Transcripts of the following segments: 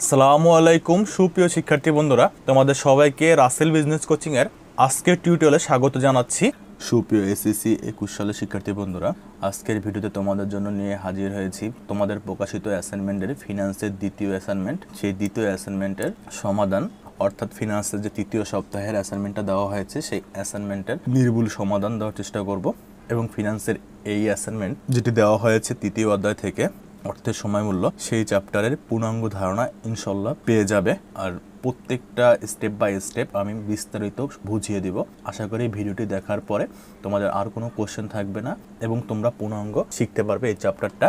আসসালামু আলাইকুম সুপ্রিয় শিক্ষার্থী বন্ধুরা, তোমাদের সবাইকে রাসেল বিজনেস কোচিং এর আজকের টিউটোরিয়ালে স্বাগত জানাচ্ছি। সুপ্রিয় এসএসসি 21 সালের শিক্ষার্থী বন্ধুরা, আজকের ভিডিওতে তোমাদের জন্য নিয়ে হাজির হয়েছি তোমাদের প্রকাশিত অ্যাসাইনমেন্টের ফিনান্সের দ্বিতীয় অ্যাসাইনমেন্ট। সেই দ্বিতীয় অ্যাসাইনমেন্টের সমাধান, অর্থাৎ ফিনান্সের যে তৃতীয় সপ্তাহের অ্যাসাইনমেন্টটা দেওয়া হয়েছে সেই অ্যাসাইনমেন্টের নির্ভুল সমাধান দেওয়ার চেষ্টা করব। এবং ফিনান্সের এই অ্যাসাইনমেন্ট যেটি দেওয়া হয়েছে তৃতীয় অধ্যায় থেকে, অর্থের সময় মূল্য, সেই চ্যাপ্টারের পূর্ণাঙ্গ ধারণা ইনশাল্লাহ পেয়ে যাবে। আর প্রত্যেকটা স্টেপ বাই স্টেপ আমি বিস্তারিত বুঝিয়ে দিব। আশা করি ভিডিওটি দেখার পরে তোমাদের আর কোনো কোশ্চেন থাকবে না এবং তোমরা পূর্ণাঙ্গ শিখতে পারবে। এই চ্যাপ্টারটা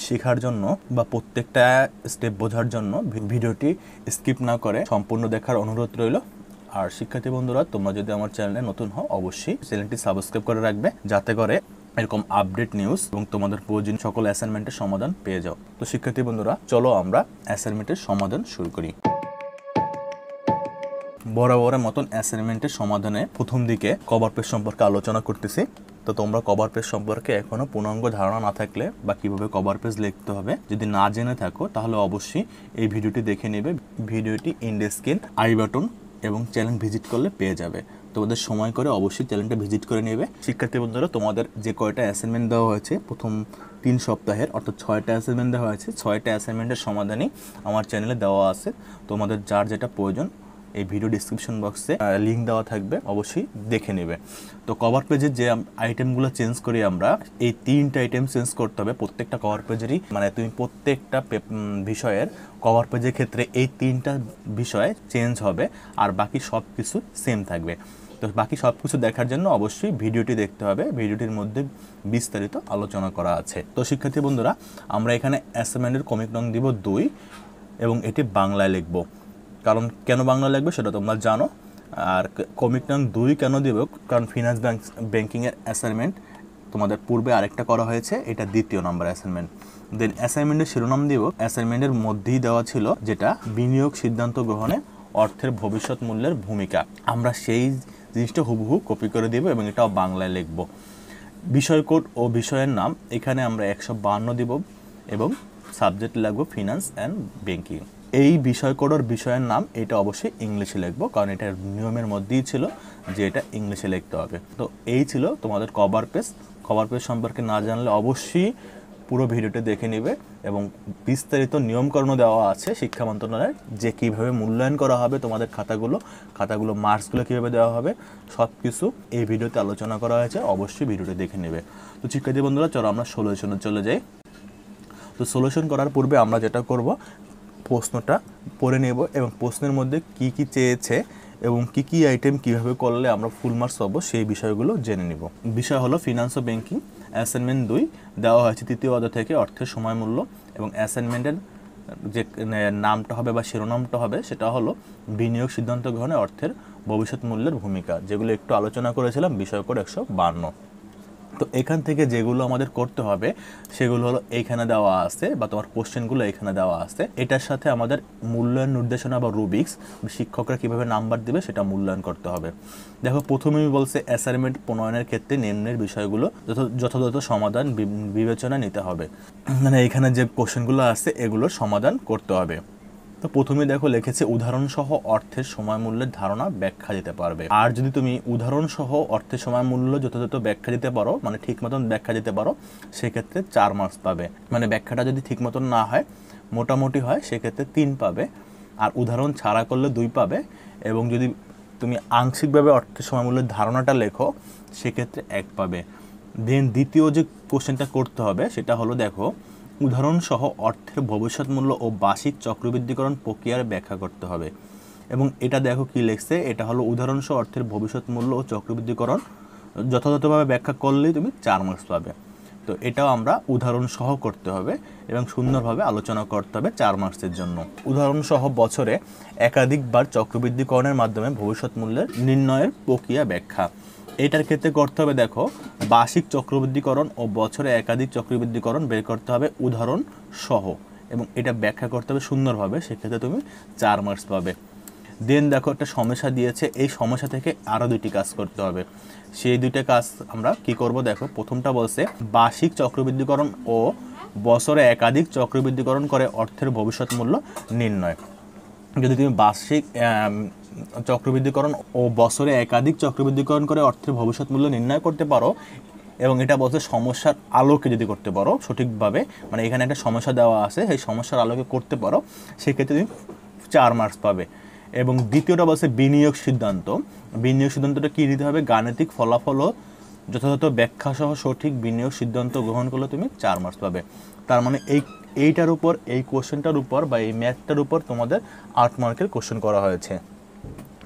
শেখার জন্য বা প্রত্যেকটা স্টেপ বোঝার জন্য ভিডিওটি স্কিপ না করে সম্পূর্ণ দেখার অনুরোধ রইল। আর শিক্ষার্থী বন্ধুরা, তোমরা যদি আমার চ্যানেলে নতুন হও অবশ্যই চ্যানেলটি সাবস্ক্রাইব করে রাখবে, যাতে করে এরকম আপডেট নিউজ এবং তোমাদের প্রয়োজনীয় সকল অ্যাসাইনমেন্টের সমাধান পেয়ে যাও। তো শিক্ষার্থী বন্ধুরা, চলো আমরা অ্যাসাইনমেন্টের সমাধান শুরু করি। বরাবরের মতন অ্যাসাইনমেন্টের সমাধানে প্রথম দিকে কভার পেজ সম্পর্কে আলোচনা করতেছি। তো তোমরা কভার পেজ সম্পর্কে এখনো পূর্ণাঙ্গ ধারণা না থাকলে বা কিভাবে কভার পেজ লিখতে হবে যদি না জেনে থাকো, তাহলে অবশ্যই এই ভিডিওটি দেখে নেবে। ভিডিওটি ইন স্ক্রিন, আই বাটন এবং চ্যানেল ভিজিট করলে পেয়ে যাবে। তোমাদের সময় করে অবশ্যই চ্যানেলটা ভিজিট করে নেবে। শিক্ষার্থী বন্ধুরা, তোমাদের যে কয়টা অ্যাসাইনমেন্ট দেওয়া হয়েছে প্রথম 3 সপ্তাহের, অর্থাৎ 6টা অ্যাসাইনমেন্ট দেওয়া হয়েছে, 6টা অ্যাসাইনমেন্টের সমাধানই আমার চ্যানেলে দেওয়া আছে। তোমাদের যার যেটা প্রয়োজন এই ভিডিও ডিসক্রিপশন বক্সে লিঙ্ক দেওয়া থাকবে, অবশ্যই দেখে নেবে। তো কভার পেজের যে আইটেমগুলো চেঞ্জ করি আমরা, এই 3টা আইটেম চেঞ্জ করতে হবে প্রত্যেকটা কভার পেজেরই। মানে তুমি প্রত্যেকটা বিষয়ের কভার পেজের ক্ষেত্রে এই 3টা বিষয় চেঞ্জ হবে, আর বাকি সব কিছু সেম থাকবে। তো বাকি সব কিছু দেখার জন্য অবশ্যই ভিডিওটি দেখতে হবে। ভিডিওটির মধ্যে বিস্তারিত আলোচনা করা আছে। তো শিক্ষার্থী বন্ধুরা, আমরা এখানে অ্যাসাইনমেন্টের কমিক নং দিব 2 এবং এটি বাংলায় লিখব। কারণ কেন বাংলা লিখবে সেটা তোমরা জানো। আর কমিক নং 2 কেন দিব, কারণ ফিনান্স ব্যাংকিংয়ের অ্যাসাইনমেন্ট তোমাদের পূর্বে আরেকটা করা হয়েছে, এটা দ্বিতীয় নম্বর অ্যাসাইনমেন্ট। দেন অ্যাসাইনমেন্টের শিরোনাম দিব, অ্যাসাইনমেন্টের মধ্যেই দেওয়া ছিল যেটা বিনিয়োগ সিদ্ধান্ত গ্রহণে অর্থের ভবিষ্যৎ মূল্যের ভূমিকা। আমরা সেই জিনিসটা হুবহু কপি করে দিব এবং এটাও বাংলায় লিখব। বিষয় কোড ও বিষয়ের নাম এখানে আমরা 152 দিব এবং সাবজেক্ট লাগবো ফিনান্স অ্যান্ড ব্যাংকিং। এই বিষয় কোড ওর বিষয়ের নাম এটা অবশ্যই ইংলিশে লিখবো, কারণ এটা নিয়মের মধ্যেই ছিল যে এটা ইংলিশে লিখতে হবে। তো এই ছিল তোমাদের কভার পেজ। কভার পেজ সম্পর্কে না জানলে অবশ্যই পুরো ভিডিওটা দেখে নেবে এবং বিস্তারিত নিয়মকরণ দেওয়া আছে শিক্ষা মন্ত্রণালয়ের, যে কীভাবে মূল্যায়ন করা হবে তোমাদের খাতাগুলো মার্কসগুলো কীভাবে দেওয়া হবে, সব কিছু এই ভিডিওতে আলোচনা করা হয়েছে। অবশ্যই ভিডিওটা দেখে নেবে। তো শিক্ষার্থী বন্ধুরা, চলো আমরা সলিউশনে চলে যাই। তো সলিউশন করার পূর্বে আমরা যেটা করব, প্রশ্নটা পড়ে নেব এবং প্রশ্নের মধ্যে কি কি চেয়েছে এবং কি কি আইটেম কিভাবে করলে আমরা ফুল মার্কস পাবো সেই বিষয়গুলো জেনে নেব। বিষয় হলো ফিনান্স ও ব্যাংকিং, অ্যাসাইনমেন্ট 2 দেওয়া হয়েছে তৃতীয় অধ্যায় থেকে, অর্থের সময় মূল্য। এবং অ্যাসাইনমেন্টের যে নামটা হবে বা শিরোনামটা হবে সেটা হলো বিনিয়োগ সিদ্ধান্ত গ্রহণে অর্থের ভবিষ্যৎ মূল্যের ভূমিকা, যেগুলো একটু আলোচনা করেছিলাম বিষয় কোড 152। তো এখান থেকে যেগুলো আমাদের করতে হবে সেগুলো হলো এইখানে দেওয়া আছে, বা তোমার কোশ্চেনগুলো এখানে দেওয়া আছে। এটার সাথে আমাদের মূল্যায়ন নির্দেশনা বা রুবিক্স, শিক্ষকরা কীভাবে নাম্বার দেবে সেটা মূল্যায়ন করতে হবে। দেখো, প্রথমেই বলছে অ্যাসাইনমেন্ট প্রণয়নের ক্ষেত্রে নিম্নের বিষয়গুলো যথাযথ সমাধান বিবেচনা নিতে হবে। মানে এখানে যে কোশ্চেনগুলো আছে এগুলোর সমাধান করতে হবে। তো প্রথমে দেখো লিখেছে উদাহরণ সহ অর্থের সময় মূল্যের ধারণা ব্যাখ্যা দিতে পারবে। আর যদি তুমি উদাহরণ সহ অর্থের সময় মূল্য যথাযথ ব্যাখ্যা দিতে পারো, মানে ঠিক মতন ব্যাখ্যা দিতে পারো, সেক্ষেত্রে 4 মার্কস পাবে। মানে ব্যাখ্যাটা যদি ঠিক মতন না হয়, মোটামুটি হয়, সেক্ষেত্রে 3 পাবে। আর উদাহরণ ছাড়া করলে 2 পাবে। এবং যদি তুমি আংশিকভাবে অর্থের সময় মূল্যের ধারণাটা লেখো, সেক্ষেত্রে 1 পাবে। দেন দ্বিতীয় যে কোশ্চেনটা করতে হবে সেটা হলো, দেখো, উদাহরণসহ অর্থের ভবিষ্যৎ মূল্য ও বার্ষিক চক্রবৃদ্ধিকরণ প্রক্রিয়ার ব্যাখ্যা করতে হবে। এবং এটা দেখো কি লিখছে, এটা হলো উদাহরণসহ অর্থের ভবিষ্যৎ মূল্য ও চক্রবৃদ্ধিকরণ যথাযথভাবে ব্যাখ্যা করলেই তুমি 4 মার্কস পাবে। তো এটাও আমরা উদাহরণসহ করতে হবে এবং সুন্দরভাবে আলোচনা করতে হবে 4 মার্কসের জন্য। উদাহরণসহ বছরে একাধিকবার চক্রবৃদ্ধিকরণের মাধ্যমে ভবিষ্যৎ মূল্যের নির্ণয়ের প্রক্রিয়া ব্যাখ্যা। এটার ক্ষেত্রে করতে হবে, দেখো, বার্ষিক চক্রবৃদ্ধিকরণ ও বছরে একাধিক চক্রবৃদ্ধিকরণ বের করতে হবে উদাহরণ সহ এবং এটা ব্যাখ্যা করতে হবে সুন্দরভাবে, সেক্ষেত্রে তুমি 4 মার্কস পাবে। দেন দেখো, একটা সমস্যা দিয়েছে, এই সমস্যা থেকে আরও 2টি কাজ করতে হবে। সেই 2টা কাজ আমরা কি করব, দেখো, প্রথমটা বলছে বার্ষিক চক্রবৃদ্ধিকরণ ও বছরে একাধিক চক্রবৃদ্ধিকরণ করে অর্থের ভবিষ্যৎ মূল্য নির্ণয়। যদি তুমি বার্ষিক চক্রবৃদ্ধিকরণ ও বছরে একাধিক চক্রবৃদ্ধিকরণ করে অর্থের ভবিষ্যৎ মূল্য নির্ণয় করতে পারো, এবং এটা বলছে সমস্যার আলোকে যদি করতে পারো সঠিকভাবে, মানে এখানে একটা সমস্যা দেওয়া আছে, সেই সমস্যার আলোকে করতে পারো, সেক্ষেত্রে তুমি 4 মার্কস পাবে। এবং দ্বিতীয়টা বলছে বিনিয়োগ সিদ্ধান্ত। বিনিয়োগ সিদ্ধান্তটা কী দিতে হবে? গাণিতিক ফলাফল ও যথাযথ ব্যাখ্যা সহ সঠিক বিনিয়োগ সিদ্ধান্ত গ্রহণ করলে তুমি 4 মার্কস পাবে। তার মানে এইটার উপর, এই কোশ্চেনটার উপর বা এই ম্যাথটার উপর তোমাদের 8 মার্কের কোশ্চেন করা হয়েছে।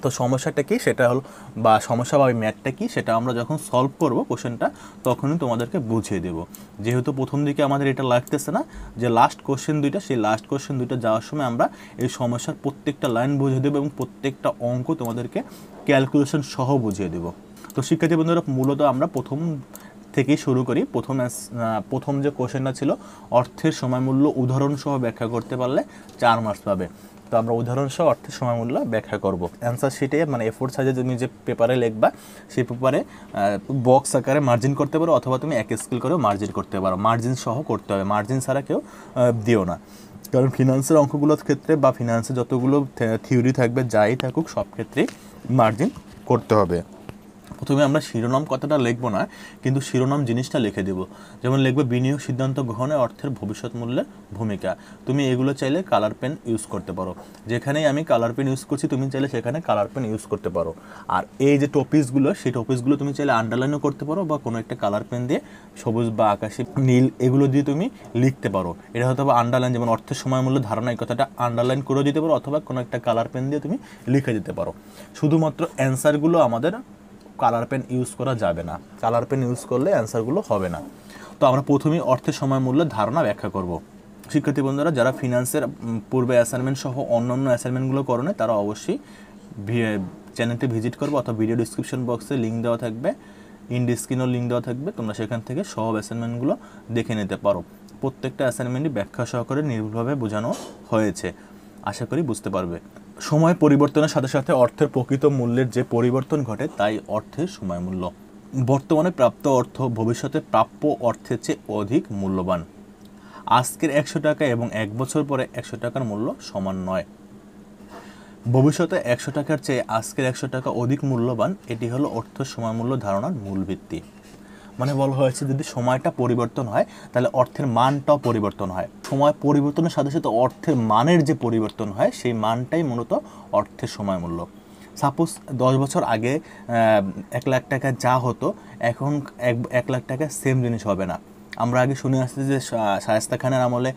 তো সমস্যাটা কি সেটা হলো, বা সমস্যা বা ম্যাথটা কি সেটা আমরা যখন সলভ করব কোশ্চেনটা তখনই তোমাদেরকে বুঝিয়ে দেব। যেহেতু প্রথম দিকে আমাদের এটা লাগতেছে না যে লাস্ট কোশ্চেন দুইটা, সেই লাস্ট কোশ্চেন দুইটা যাওয়ার সময় আমরা এই সমস্যার প্রত্যেকটা লাইন বুঝিয়ে দেবো এবং প্রত্যেকটা অঙ্ক তোমাদেরকে ক্যালকুলেশন সহ বুঝিয়ে দেবো। তো শিক্ষার্থী বন্ধুরা, মূলত আমরা প্রথম থেকেই শুরু করি। প্রথম যে কোশ্চেনটা ছিল অর্থের সময়মূল্য উদাহরণ সহ ব্যাখ্যা করতে পারলে 4 মার্কস পাবে। তো আমরা উদাহরণ সহ অর্থের সময়মূল্য ব্যাখ্যা করব। অ্যান্সার শিটে মানে A4 সাইজে তুমি যে পেপারে লিখবা সেই পেপারে বক্স আকারে মার্জিন করতে পারো, অথবা তুমি এক স্কেল করেও মার্জিন করতে পারো। মার্জিন সহ করতে হবে, মার্জিন ছাড়া কেউ দিও না। কারণ ফিনান্সের অঙ্কগুলোর ক্ষেত্রে বা ফিনান্সে যতগুলো থিওরি থাকবে যাই থাকুক সব ক্ষেত্রেই মার্জিন করতে হবে। প্রথমে আমরা শিরোনাম কথাটা লিখবো না, কিন্তু শিরোনাম জিনিসটা লিখে দেব। যেমন লিখবে বিনিয়োগ সিদ্ধান্ত গ্রহণে অর্থের ভবিষ্যৎ মূল্যের ভূমিকা। তুমি এগুলো চাইলে কালার পেন ইউজ করতে পারো, যেখানেই আমি কালার পেন ইউজ করছি তুমি চাইলে সেখানে কালার পেন ইউজ করতে পারো। আর এই যে টপিকসগুলো, সেই টপিকসগুলো তুমি চাইলে আন্ডারলাইনও করতে পারো, বা কোনো একটা কালার পেন দিয়ে সবুজ বা আকাশি নীল এগুলো দিয়ে তুমি লিখতে পারো। এটা হয়তো বা আন্ডারলাইন, যেমন অর্থের সময় মূল্য ধারণা, এই কথাটা আন্ডারলাইন করে দিতে পারো, অথবা কোনো একটা কালার পেন দিয়ে তুমি লিখে দিতে পারো। শুধুমাত্র অ্যান্সারগুলো আমাদের কালার পেন ইউজ করা যাবে না, কালার পেন ইউজ করলে অ্যান্সারগুলো হবে না। তো আমরা প্রথমেই অর্থের সময় মূল্যের ধারণা ব্যাখ্যা করব। শিক্ষার্থী বন্ধুরা, যারা ফিনান্সের পূর্বে অ্যাসাইনমেন্ট সহ অন্যান্য অ্যাসাইনমেন্টগুলো করো না, তারা অবশ্যই চ্যানেলটি ভিজিট করবো, অথবা ভিডিও ডিসক্রিপশন বক্সে লিঙ্ক দেওয়া থাকবে, ইন্ড স্ক্রিনেও লিঙ্ক দেওয়া থাকবে, তোমরা সেখান থেকে সব অ্যাসাইনমেন্টগুলো দেখে নিতে পারো। প্রত্যেকটা অ্যাসাইনমেন্টই ব্যাখ্যা সহকারে নির্ভুলভাবে বোঝানো হয়েছে, আশা করি বুঝতে পারবে। সময় পরিবর্তনের সাথে সাথে অর্থের প্রকৃত মূল্যের যে পরিবর্তন ঘটে তাই অর্থের সময় মূল্য। বর্তমানে প্রাপ্ত অর্থ ভবিষ্যতে প্রাপ্য অর্থের চেয়ে অধিক মূল্যবান। আজকের 100 টাকা এবং 1 বছর পরে 100 টাকার মূল্য সমান নয়। ভবিষ্যতে 100 টাকার চেয়ে আজকের 100 টাকা অধিক মূল্যবান, এটি হলো অর্থের সময় মূল্য ধারণার মূল ভিত্তি। মানে বলা হয়েছে যদি সময়টা পরিবর্তন হয় তাহলে অর্থের মানটাও পরিবর্তন হয়। সময় পরিবর্তনের সাথে সাথে অর্থের মানের যে পরিবর্তন হয় সেই মানটাই মূলত অর্থের সময় মূল্য। সাপোজ 10 বছর আগে 1 লাখ টাকা যা হতো, এখন 1 লাখ টাকা সেম জিনিস হবে না। আমরা আগে শুনে আসছি যে শায়েস্তা খানের আমলে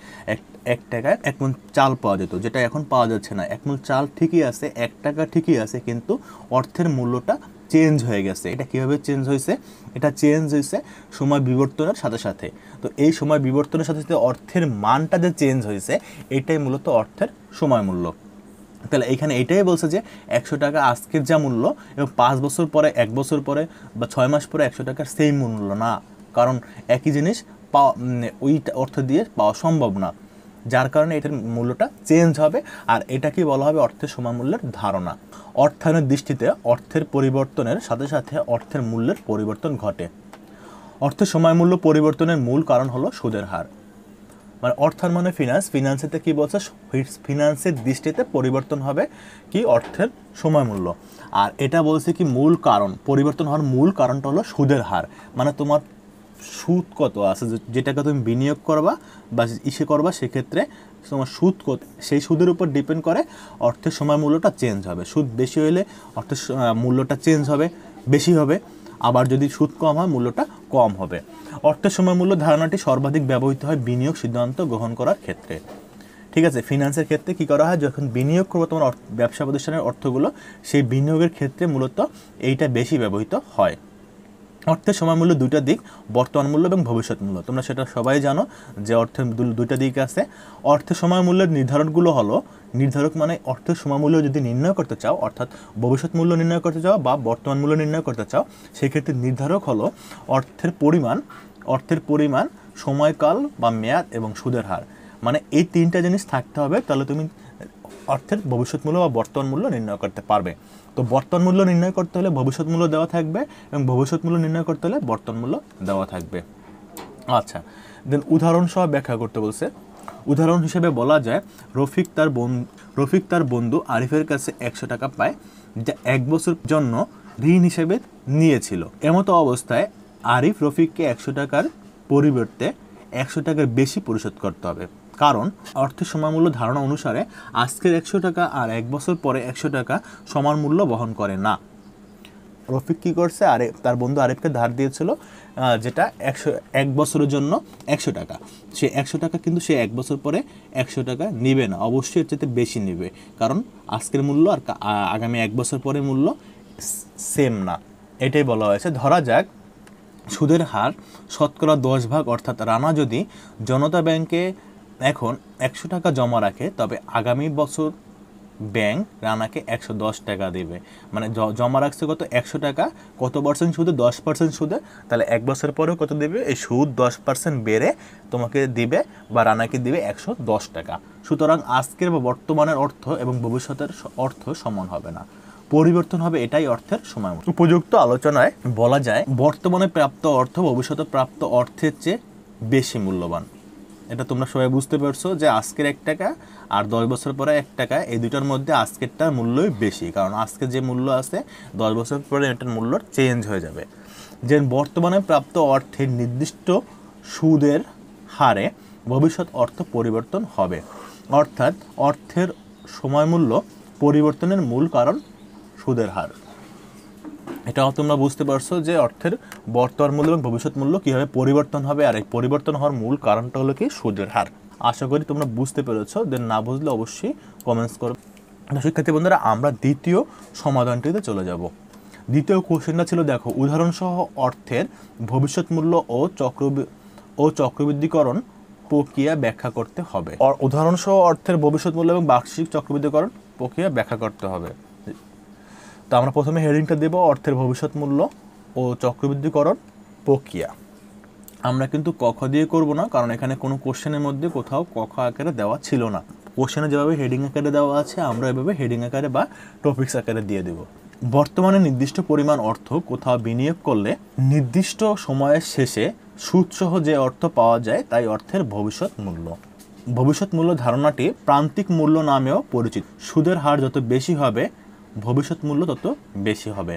1 টাকায় 1 মণ চাল পাওয়া যেত, যেটা এখন পাওয়া যাচ্ছে না। 1 মণ চাল ঠিকই আছে, 1 টাকা ঠিকই আছে, কিন্তু অর্থের মূল্যটা চেঞ্জ হয়ে গেছে। এটা কীভাবে চেঞ্জ হয়েছে? এটা চেঞ্জ হয়েছে সময় বিবর্তনের সাথে সাথে। তো এই সময় বিবর্তনের সাথে সাথে অর্থের মানটা যে চেঞ্জ হয়েছে, এটাই মূলত অর্থের সময় মূল্য। তাহলে এখানে এটাই বলছে যে 100 টাকা আজকের যা মূল্য, এবং 5 বছর পরে, 1 বছর পরে বা 6 মাস পরে 100 টাকার সেই মূল্য না, কারণ একই জিনিস পাওয়া ওই অর্থ দিয়ে পাওয়া সম্ভব না, যার কারণে এটার মূল্যটা চেঞ্জ হবে। আর এটাকেই বলা হবে অর্থের সময় মূল্যের ধারণা। অর্থায়নের দৃষ্টিতে অর্থের পরিবর্তনের সাথে সাথে অর্থের মূল্যের পরিবর্তন ঘটে। অর্থের সময় মূল্য পরিবর্তনের মূল কারণ হলো সুদের হার। মানে অর্থায়ন মানে ফিনান্সেতে কী বলছে? ফিনান্সের দৃষ্টিতে পরিবর্তন হবে কি অর্থের সময় মূল্য। আর এটা বলছে কি মূল কারণ, পরিবর্তন হওয়ার মূল কারণটা হলো সুদের হার। মানে তোমার সুদ কত আছে, যেটাকে তুমি বিনিয়োগ করবা বা করবা, সেক্ষেত্রে তোমার সুদ কত, সেই সুদের উপর ডিপেন্ড করে অর্থের সময় মূল্যটা চেঞ্জ হবে। সুদ বেশি হলে অর্থের মূল্যটা চেঞ্জ হবে, বেশি হবে। আবার যদি সুদ কম হয় মূল্যটা কম হবে। অর্থের সময় মূল্য ধারণাটি সর্বাধিক ব্যবহৃত হয় বিনিয়োগ সিদ্ধান্ত গ্রহণ করার ক্ষেত্রে। ঠিক আছে, ফিনান্সের ক্ষেত্রে কী করা হয়? যখন বিনিয়োগ করবো তোমার ব্যবসা প্রতিষ্ঠানের অর্থগুলো, সেই বিনিয়োগের ক্ষেত্রে মূলত এইটা বেশি ব্যবহৃত হয়। অর্থের সময় মূল্য দুইটা দিক, বর্তমান মূল্য এবং ভবিষ্যৎ মূল্য। তোমরা সেটা সবাই জানো যে অর্থের দুইটা দিক আছে। অর্থের সময় মূল্যের নির্ধারকগুলো হলো, নির্ধারক মানে অর্থের সময় মূল্য যদি নির্ণয় করতে চাও, অর্থাৎ ভবিষ্যৎ মূল্য নির্ণয় করতে চাও বা বর্তমান মূল্য নির্ণয় করতে চাও, সেক্ষেত্রে নির্ধারক হলো অর্থের পরিমাণ, সময়কাল বা মেয়াদ এবং সুদের হার। মানে এই 3টা জিনিস থাকতে হবে, তাহলে তুমি অর্থের ভবিষ্যৎ মূল্য বা বর্তমান মূল্য নির্ণয় করতে পারবে। তো বর্তমান মূল্য নির্ণয় করতে হলে ভবিষ্যৎ মূল্য দেওয়া থাকবে, এবং ভবিষ্যৎ মূল্য নির্ণয় করতে হলে বর্তমান মূল্য দেওয়া থাকবে। আচ্ছা, দেন উদাহরণ সহ ব্যাখ্যা করতে বলছে। উদাহরণ হিসেবে বলা যায় রফিক তার বন্ধু আরিফের কাছে 100 টাকা পায়, যা 1 বছর জন্য ঋণ হিসেবে নিয়েছিল। এমতো অবস্থায় আরিফ রফিককে 100 টাকার পরিবর্তে 100 টাকার বেশি পরিশোধ করতে হবে, কারণ অর্থের সময়মূল্য ধারণা অনুসারে আজকের 100 টাকা আর 1 বছর পরে 100 টাকা সমান মূল্য বহন করে না। রফিক কী করছে, তার বন্ধু আরিফকে ধার দিয়েছিল যেটা 1 বছরের জন্য 100 টাকা। সে 100 টাকা কিন্তু সে 1 বছর পরে 100 টাকা নিবে না, অবশ্যই এর চেয়ে বেশি নিবে, কারণ আজকের মূল্য আর আগামী 1 বছর পরে মূল্য সেম না। এটাই বলা হয়েছে। ধরা যাক সুদের হার শতকরা 10 ভাগ, অর্থাৎ রানা যদি জনতা ব্যাংকে এখন 100 টাকা জমা রাখে, তবে আগামী বছর ব্যাংক রানাকে 110 টাকা দেবে। মানে জমা রাখছে কত, 100 টাকা, কত পার্সেন্ট সুদে, 10% সুদে, তাহলে 1 বছর পরেও কত দেবে, এই সুদ 10% বেড়ে তোমাকে দিবে বা রানাকে দিবে 110 টাকা। সুতরাং আজকের বা বর্তমানের অর্থ এবং ভবিষ্যতের অর্থ সমান হবে না, পরিবর্তন হবে, এটাই অর্থের সময়। উপযুক্ত আলোচনায় বলা যায় বর্তমানে প্রাপ্ত অর্থ ভবিষ্যতে প্রাপ্ত অর্থের চেয়ে বেশি মূল্যবান। এটা তোমরা সবাই বুঝতে পারছো যে আজকের 1 টাকা আর 10 বছর পরে 1 টাকা, এই দুটার মধ্যে আজকেরটার মূল্যই বেশি, কারণ আজকে যে মূল্য আছে 10 বছর পরে এটার মূল্য চেঞ্জ হয়ে যাবে। যে বর্তমানে প্রাপ্ত অর্থের নির্দিষ্ট সুদের হারে ভবিষ্যৎ অর্থ পরিবর্তন হবে, অর্থাৎ অর্থের সময় মূল্য পরিবর্তনের মূল কারণ সুদের হার। এটাও তোমরা বুঝতে পারছো যে অর্থের বর্তমান মূল্য এবং ভবিষ্যৎ মূল্য কীভাবে পরিবর্তন হবে, আর এই পরিবর্তন হওয়ার মূল কারণটা হলো কি, সুদের হার। আশা করি তোমরা বুঝতে পেরেছো। দেন না বুঝলে অবশ্যই কমেন্টস করো। শিক্ষার্থী বন্ধুরা, আমরা দ্বিতীয় সমাধানটিতে চলে যাব। দ্বিতীয় কোশ্চেনটা ছিল, দেখো উদাহরণসহ অর্থের ভবিষ্যৎ মূল্য ও চক্রবৃদ্ধিকরণ প্রক্রিয়া ব্যাখ্যা করতে হবে। উদাহরণসহ অর্থের ভবিষ্যৎ মূল্য এবং বার্ষিক চক্রবৃদ্ধিকরণ প্রক্রিয়া ব্যাখ্যা করতে হবে। তো আমরা প্রথমে হেডিংটা দেব অর্থের ভবিষ্যৎ মূল্য ও চক্রবৃদ্ধিকরণ প্রক্রিয়া। আমরা কিন্তু কখ দিয়ে করব না, কারণ এখানে কোনো কোশ্চেনের মধ্যে কোথাও কখ আকারে দেওয়া ছিল না। কোশ্চেনে যেভাবে হেডিং আকারে দেওয়া আছে আমরা এভাবে হেডিং আকারে বা টপিকস আকারে দিয়ে দেব। বর্তমানে নির্দিষ্ট পরিমাণ অর্থ কোথাও বিনিয়োগ করলে নির্দিষ্ট সময়ের শেষে সুদসহ যে অর্থ পাওয়া যায় তাই অর্থের ভবিষ্যৎ মূল্য। ভবিষ্যৎ মূল্য ধারণাটি প্রান্তিক মূল্য নামেও পরিচিত। সুদের হার যত বেশি হবে ভবিষ্যৎ মূল্য তত বেশি হবে।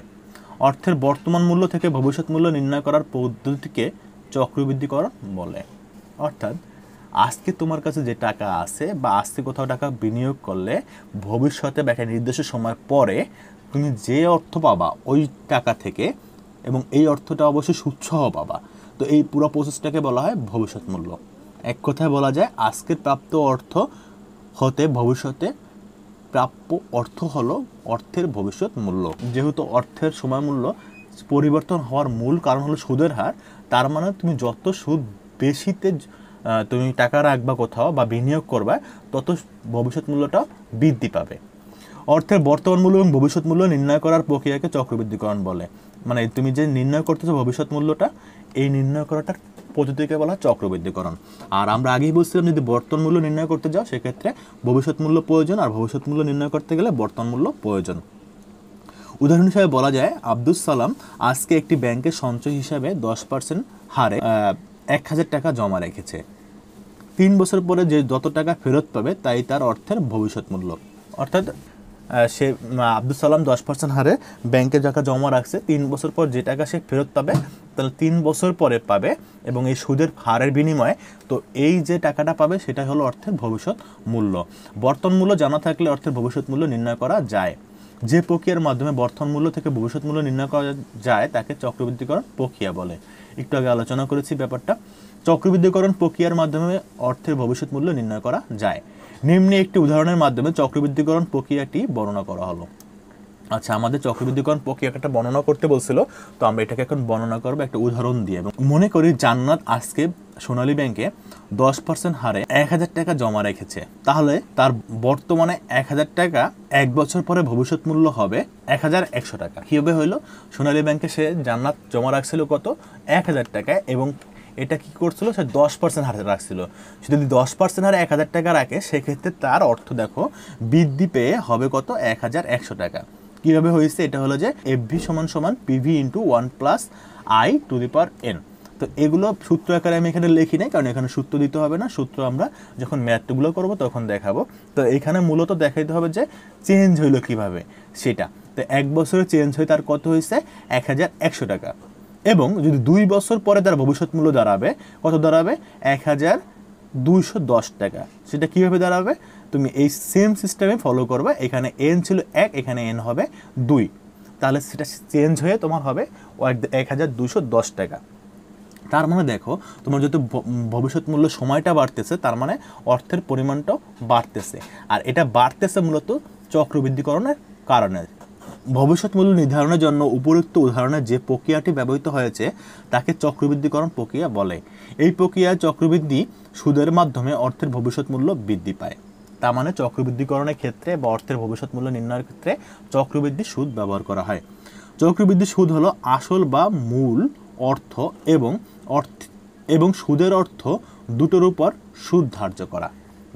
অর্থের বর্তমান মূল্য থেকে ভবিষ্যৎ মূল্য নির্ণয় করার পদ্ধতিকে চক্রবৃদ্ধিকরণ বলে। অর্থাৎ আজকে তোমার কাছে যে টাকা আছে বা আজকে কোথাও টাকা বিনিয়োগ করলে ভবিষ্যতে বা একটা নির্দিষ্ট সময় পরে তুমি যে অর্থ পাবা ওই টাকা থেকে, এবং এই অর্থটা অবশ্যই সুদসহ পাবা। তো এই পুরো প্রসেসটাকে বলা হয় ভবিষ্যৎ মূল্য। এক কথায় বলা যায় আজকের প্রাপ্ত অর্থ হতে ভবিষ্যতে প্রাপ্য অর্থ হলো অর্থের ভবিষ্যৎ মূল্য। যেহেতু অর্থের সময় মূল্য পরিবর্তন হওয়ার মূল কারণ হলো সুদের হার, তার মানে তুমি যত সুদ বেশিতে তুমি টাকা রাখবা কোথাও বা বিনিয়োগ করবা, তত ভবিষ্যৎ মূল্যটা বৃদ্ধি পাবে। অর্থের বর্তমান মূল্য এবং ভবিষ্যৎ মূল্য নির্ণয় করার প্রক্রিয়াকে চক্রবৃদ্ধিকরণ বলে। মানে তুমি যে নির্ণয় করতেছো ভবিষ্যৎ মূল্যটা, এই নির্ণয় করাটার পদ্ধতিকে বলা চক্রবৃদ্ধিকরণ। আর আমরা আগেই বলছিলাম যদি বর্তমান মূল্য নির্ণয় করতে যাও সেক্ষেত্রে ভবিষ্যৎ মূল্য প্রয়োজন, আর ভবিষ্যৎ মূল্য নির্ণয় করতে গেলে বর্তমান মূল্য প্রয়োজন। উদাহরণ হিসেবে বলা যায় আব্দুল সালাম আজকে একটি ব্যাংকের সঞ্চয় হিসাবে 10% হারে 1000 টাকা জমা রেখেছে। 3 বছর পরে যে যত টাকা ফেরত পাবে তাই তার অর্থের ভবিষ্যৎ মূল্য। অর্থাৎ সে আব্দুল সালাম 10% হারে ব্যাংকে টাকা জমা রাখছে, 3 বছর পর যে টাকা সে ফেরত পাবে তাহলে 3 বছর পরে পাবে, এবং এই সুদের হারের বিনিময়ে তো এই যে টাকাটা পাবে সেটা হলো অর্থের ভবিষ্যৎ মূল্য। বর্তমান মূল্য জানা থাকলে অর্থের ভবিষ্যৎ মূল্য নির্ণয় করা যায়। যে প্রক্রিয়ার মাধ্যমে বর্তমান মূল্য থেকে ভবিষ্যৎ মূল্য নির্ণয় করা যায় তাকে চক্রবৃদ্ধিকরণ প্রক্রিয়া বলে। একটু আগে আলোচনা করেছি ব্যাপারটা। চক্রবৃদ্ধিকরণ প্রক্রিয়ার মাধ্যমে অর্থের ভবিষ্যৎ মূল্য নির্ণয় করা যায়। নিম্নে একটি উদাহরণের মাধ্যমে চক্রবৃদ্ধিকরণ প্রক্রিয়াটি বর্ণনা করা হলো। আচ্ছা, আমাদের চক্রবৃদ্ধিকরণ প্রক্রিয়াটা বর্ণনা করতে বলছিল, তো আমরা এটাকে এখন বর্ণনা করবো একটা উদাহরণ দিয়ে। এবং মনে করি জান্নাত আজকে সোনালী ব্যাংকে 10% হারে 1000 টাকা জমা রেখেছে, তাহলে তার বর্তমানে 1000 টাকা 1 বছর পরে ভবিষ্যৎ মূল্য হবে 1100 টাকা। কীভাবে হইলো? সোনালী ব্যাংকে সে জান্নাত জমা রাখছিল কত? 1000 টাকা, এবং এটা কি করছিল, সে 10% হারে রাখছিল। সে যদি 10% হারে 1000 টাকা রাখে সেক্ষেত্রে তার অর্থ দেখো বৃদ্ধি পেয়ে হবে কত? 1100 টাকা। কীভাবে হয়েছে? এটা হলো যে FV = PV × 1 + I⁴ n। তো এগুলো সূত্র আকারে আমি এখানে লিখি নাই, কারণ এখানে সূত্র দিতে হবে না, সূত্র আমরা যখন ম্যাথগুলো করব তখন দেখাবো। তো এখানে মূলত দেখাইতে হবে যে চেঞ্জ হইলো কিভাবে সেটা। তো 1 বছরে চেঞ্জ হয়ে তার কত হয়েছে 1100 টাকা, এবং যদি 2 বছর পরে তার ভবিষ্যৎ মূল্য দাঁড়াবে কত দাঁড়াবে 1210 টাকা। সেটা কীভাবে দাঁড়াবে, তুমি এই সেম সিস্টেমে ফলো করবে। এখানে এন ছিল 1, এখানে এন হবে 2, তাহলে সেটা চেঞ্জ হয়ে তোমার হবে 1210 টাকা। তার মানে দেখো তোমার যত ভবিষ্যৎ মূল্য সময়টা বাড়তেছে, তার মানে অর্থের পরিমাণটাও বাড়তেছে, আর এটা বাড়তেছে মূলত চক্রবৃদ্ধিকরণের কারণে। ভবিষ্যৎ মূল্য নির্ধারণের জন্য উপরোক্ত উদাহরণে যে প্রক্রিয়াটি ব্যবহৃত হয়েছে তাকে চক্রবৃদ্ধিকরণ প্রক্রিয়া বলে। এই প্রক্রিয়ায় চক্রবৃদ্ধি সুদের মাধ্যমে অর্থের ভবিষ্যৎ মূল্য বৃদ্ধি পায়। তার মানে চক্রবৃদ্ধিকরণের ক্ষেত্রে বা অর্থের ভবিষ্যৎ মূল্য নির্ণয়ের ক্ষেত্রে চক্রবৃদ্ধি সুদ ব্যবহার করা হয়। চক্রবৃদ্ধি সুদ হলো আসল বা মূল অর্থ এবং সুদের অর্থ দুটোর উপর সুদ ধার্য করা।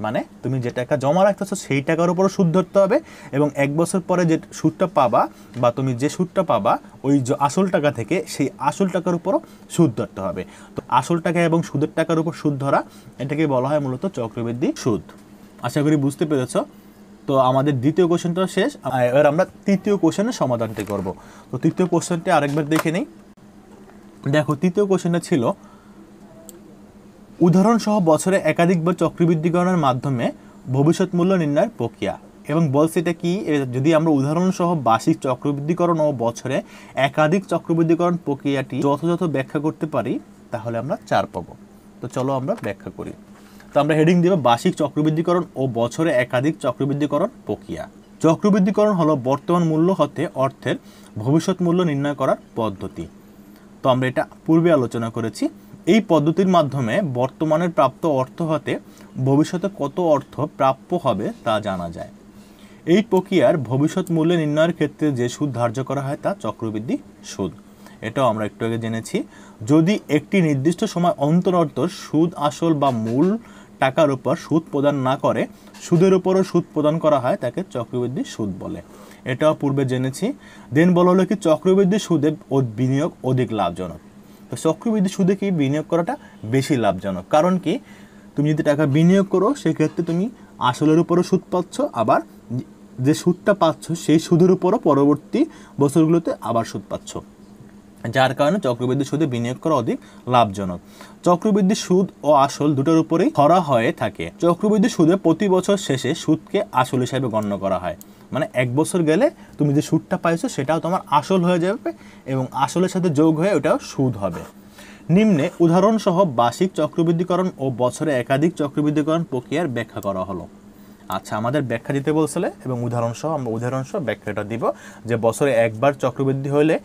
মানে তুমি যে টাকা জমা রাখতেছো সেই টাকার উপরও সুদ ধরতে হবে, এবং 1 বছর পরে যে সুদটা পাবা বা তুমি যে সুদটা পাবা ওই আসল টাকা থেকে সেই আসল টাকার উপরও সুদ ধরতে হবে। তো আসল টাকা এবং সুদের টাকার উপর সুদ ধরা, এটাকে বলা হয় মূলত চক্রবৃদ্ধি সুদ। আশা করি বুঝতে পেরেছো। তো আমাদের দ্বিতীয় কোশ্চেনটা শেষ, এবার আমরা তৃতীয় কোশ্চেনের সমাধানটি করব। তো তৃতীয় কোশ্চেনটি আরেকবার দেখে নিই। দেখো তৃতীয় কোশ্চেনটা ছিল উদাহরণসহ বছরে একাধিকবার চক্রবৃদ্ধিকরণের মাধ্যমে ভবিষ্যৎ মূল্য নির্ণয়ের প্রক্রিয়া, এবং বলছে এটা কি, যদি আমরা উদাহরণসহ বার্ষিক চক্রবৃদ্ধিকরণ ও বছরে একাধিক চক্রবৃদ্ধিকরণ প্রক্রিয়াটি যথাযথ ব্যাখ্যা করতে পারি তাহলে আমরা 4 পাবো। তো চলো আমরা ব্যাখ্যা করি। তো আমরা হেডিং দিব বার্ষিক চক্রবৃদ্ধিকরণ ও বছরে একাধিক চক্রবৃদ্ধিকরণ প্রক্রিয়া। চক্রবৃদ্ধিকরণ হলো বর্তমান মূল্য হতে অর্থের ভবিষ্যৎ মূল্য নির্ণয় করার পদ্ধতি। তো আমরা এটা পূর্বে আলোচনা করেছি। এই পদ্ধতির মাধ্যমে বর্তমানের প্রাপ্ত অর্থ হতে ভবিষ্যতে কত অর্থ প্রাপ্য হবে তা জানা যায়। এই প্রক্রিয়ার ভবিষ্যৎ মূল্য নির্ণয়ের ক্ষেত্রে যে সুদ ধার্য করা হয় তা চক্রবৃদ্ধি সুদ। এটাও আমরা একটু আগে জেনেছি। যদি একটি নির্দিষ্ট সময় অন্তর অন্তর সুদ আসল বা মূল টাকার উপর সুদ প্রদান না করে সুদের উপরও সুদ প্রদান করা হয় তাকে চক্রবৃদ্ধি সুদ বলে। এটাও পূর্বে জেনেছি। দেন বলা হলো কি চক্রবৃদ্ধি সুদে বিনিয়োগ অধিক লাভজনক। তো চক্রবৃদ্ধি সুদে কি বিনিয়োগ করাটা বেশি লাভজনক, কারণ কি তুমি যদি টাকা বিনিয়োগ করো সেক্ষেত্রে তুমি আসলের উপরও সুদ পাচ্ছ, আবার যে সুদটা পাচ্ছ সেই সুদের উপরও পরবর্তী বছরগুলোতে আবার সুদ পাচ্ছ, যার কারণে চক্রবৃদ্ধি সুদে বিনিয়োগ করা অধিক লাভজনক। চক্রবৃদ্ধি সুদ ও আসল দুটোর উপরেই ধরা হয়ে থাকে। চক্রবৃদ্ধি সুদে প্রতি বছর শেষে সুদকে আসল হিসাবে গণ্য করা হয়। মানে 1 বছর গেলে তুমি যে সুদটা পাইছো সেটাও তোমার আসল হয়ে যাবে, এবং আসলের সাথে যোগ হয়ে ওটাও সুদ হবে। নিম্নে উদাহরণসহ বার্ষিক চক্রবৃদ্ধিকরণ ও বছরে একাধিক চক্রবৃদ্ধিকরণ প্রক্রিয়ার ব্যাখ্যা করা হলো। আচ্ছা, আমাদের ব্যাখ্যা দিতে বলছিলে এবং উদাহরণসহ আমরা উদাহরণসহ ব্যাখ্যাটা দিব যে বছরে একবার চক্রবৃদ্ধি হলে